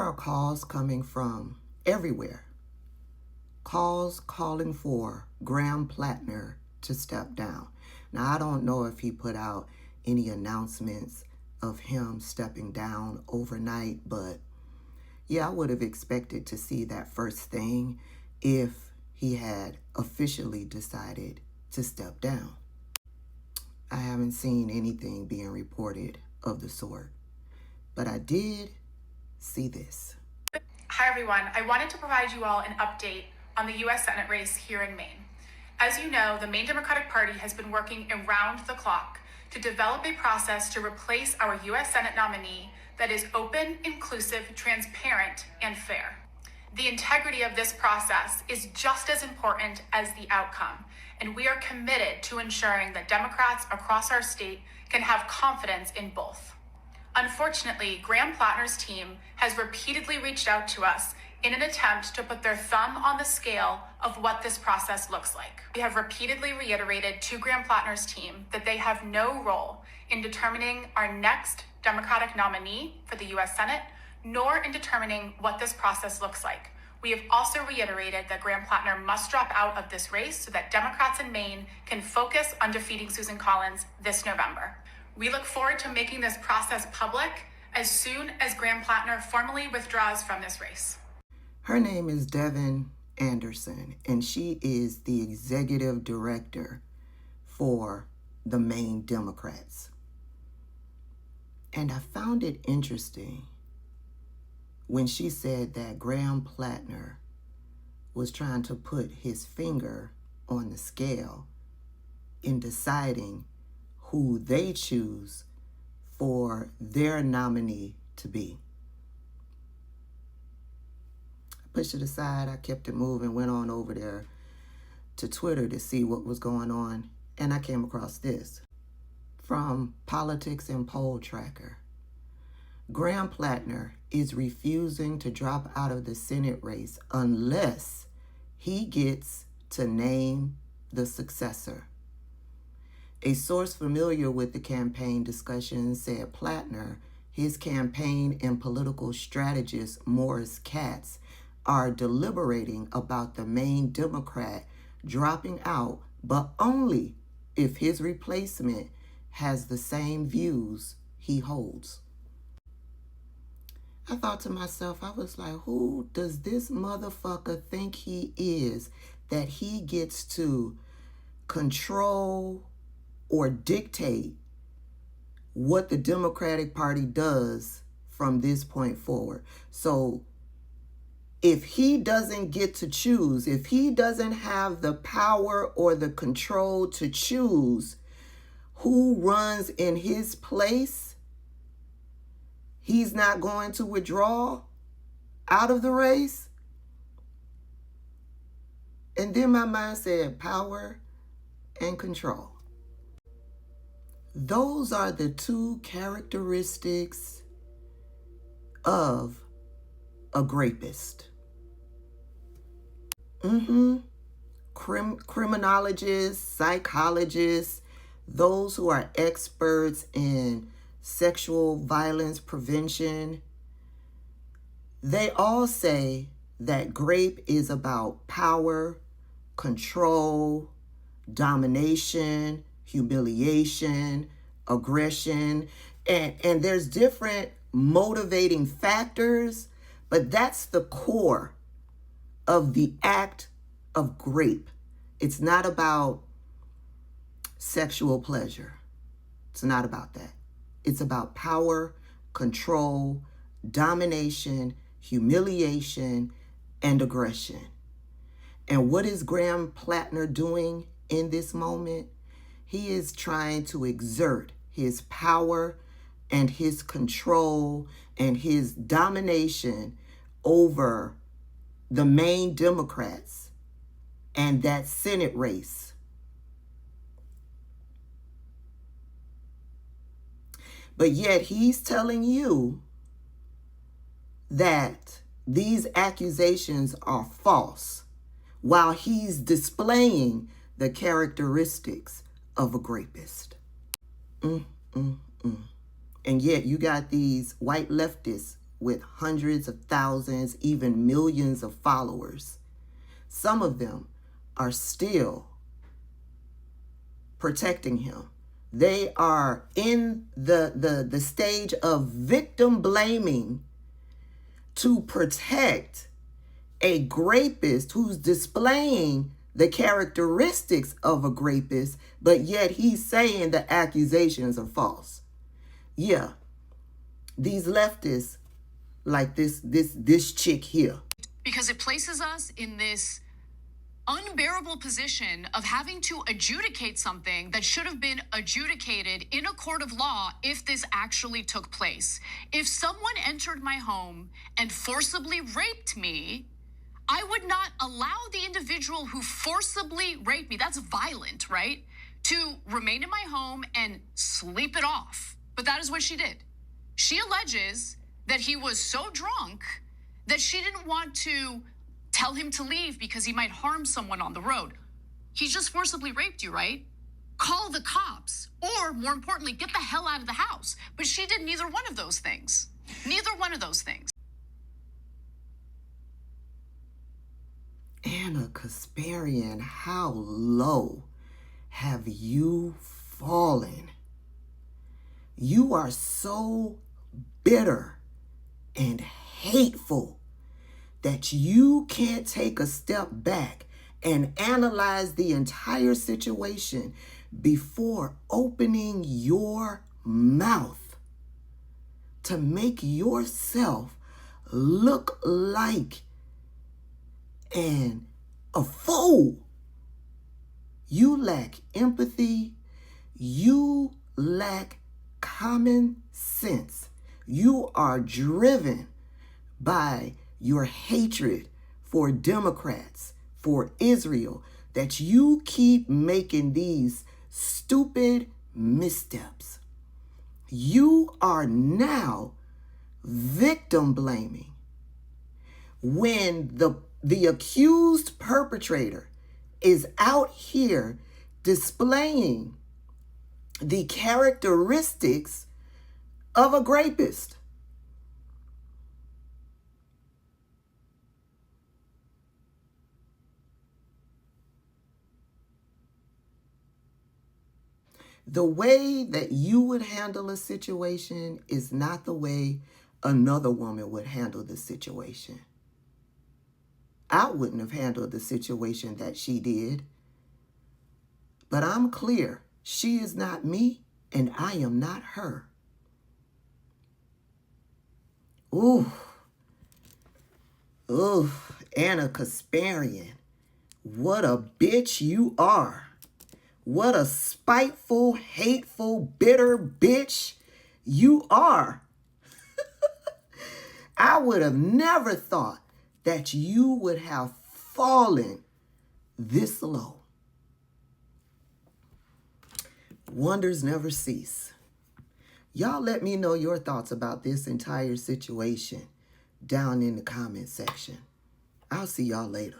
are calls coming from everywhere. Calls calling for Graham Platner to step down. Now, I don't know if he put out any announcements of him stepping down overnight, but yeah, I would have expected to see that first thing if he had officially decided to step down. I haven't seen anything being reported of the sort, but I did see this. Hi everyone, I wanted to provide you all an update on the U.S. Senate race here in Maine. As you know, the Maine Democratic Party has been working around the clock to develop a process to replace our U.S. Senate nominee that is open, inclusive, transparent, and fair. The integrity of this process is just as important as the outcome, and we are committed to ensuring that Democrats across our state can have confidence in both. Unfortunately, Graham Platner's team has repeatedly reached out to us in an attempt to put their thumb on the scale of what this process looks like. We have repeatedly reiterated to Graham Platner's team that they have no role in determining our next Democratic nominee for the U.S. Senate, nor in determining what this process looks like. We have also reiterated that Graham Platner must drop out of this race so that Democrats in Maine can focus on defeating Susan Collins this November. We look forward to making this process public as soon as Graham Platner formally withdraws from this race. Her name is Devin Anderson, and she is the executive director for the Maine Democrats. And I found it interesting when she said that Graham Platner was trying to put his finger on the scale in deciding who they choose for their nominee to be. I pushed it aside, I kept it moving, went on over there to Twitter to see what was going on, and I came across this from Politics and Poll Tracker. Graham Platner is refusing to drop out of the Senate race unless he gets to name the successor. A source familiar with the campaign discussions said Platner, his campaign and political strategist Morris Katz are deliberating about the Maine Democrat dropping out, but only if his replacement has the same views he holds. I thought to myself, I was like, who does this motherfucker think he is that he gets to control or dictate what the Democratic Party does from this point forward? So if he doesn't get to choose, if he doesn't have the power or the control to choose who runs in his place, he's not going to withdraw out of the race. And then my mind said power and control. Those are the two characteristics of a grapist. Criminologists, psychologists, those who are experts in sexual violence prevention, they all say that grape is about power, control, domination, humiliation, aggression, and there's different motivating factors, but that's the core of the act of grape. It's not about sexual pleasure. It's not about that. It's about power, control, domination, humiliation, and aggression. And what is Graham Platner doing in this moment? He is trying to exert his power and his control and his domination over the Maine Democrats and that Senate race. But yet he's telling you that these accusations are false while he's displaying the characteristics of a grapist. And yet you got these white leftists with hundreds of thousands, even millions of followers. Some of them are still protecting him. They are in the stage of victim blaming to protect a grapist who's displaying the characteristics of a grapist, but yet he's saying the accusations are false. Yeah, these leftists like this chick here. Because it places us in this unbearable position of having to adjudicate something that should have been adjudicated in a court of law if this actually took place. If someone entered my home and forcibly raped me, I would not allow the individual who forcibly raped me, that's violent, right, to remain in my home and sleep it off. But that is what she did. She alleges that he was so drunk that she didn't want to tell him to leave because he might harm someone on the road. He just forcibly raped you, right? Call the cops, or more importantly, get the hell out of the house. But she did neither one of those things. Neither one of those things. Anna Kasparian, how low have you fallen? You are so bitter and hateful that you can't take a step back and analyze the entire situation before opening your mouth to make yourself look like a fool. You lack empathy. You lack common sense. You are driven by your hatred for Democrats, for Israel, that you keep making these stupid missteps. You are now victim blaming when the accused perpetrator is out here displaying the characteristics of a grapist. The way that you would handle a situation is not the way another woman would handle the situation. I wouldn't have handled the situation that she did. But I'm clear, she is not me and I am not her. Ooh, Anna Kasparian, what a bitch you are. What a spiteful, hateful, bitter bitch you are. I would have never thought that you would have fallen this low. Wonders never cease. Y'all let me know your thoughts about this entire situation down in the comment section. I'll see y'all later.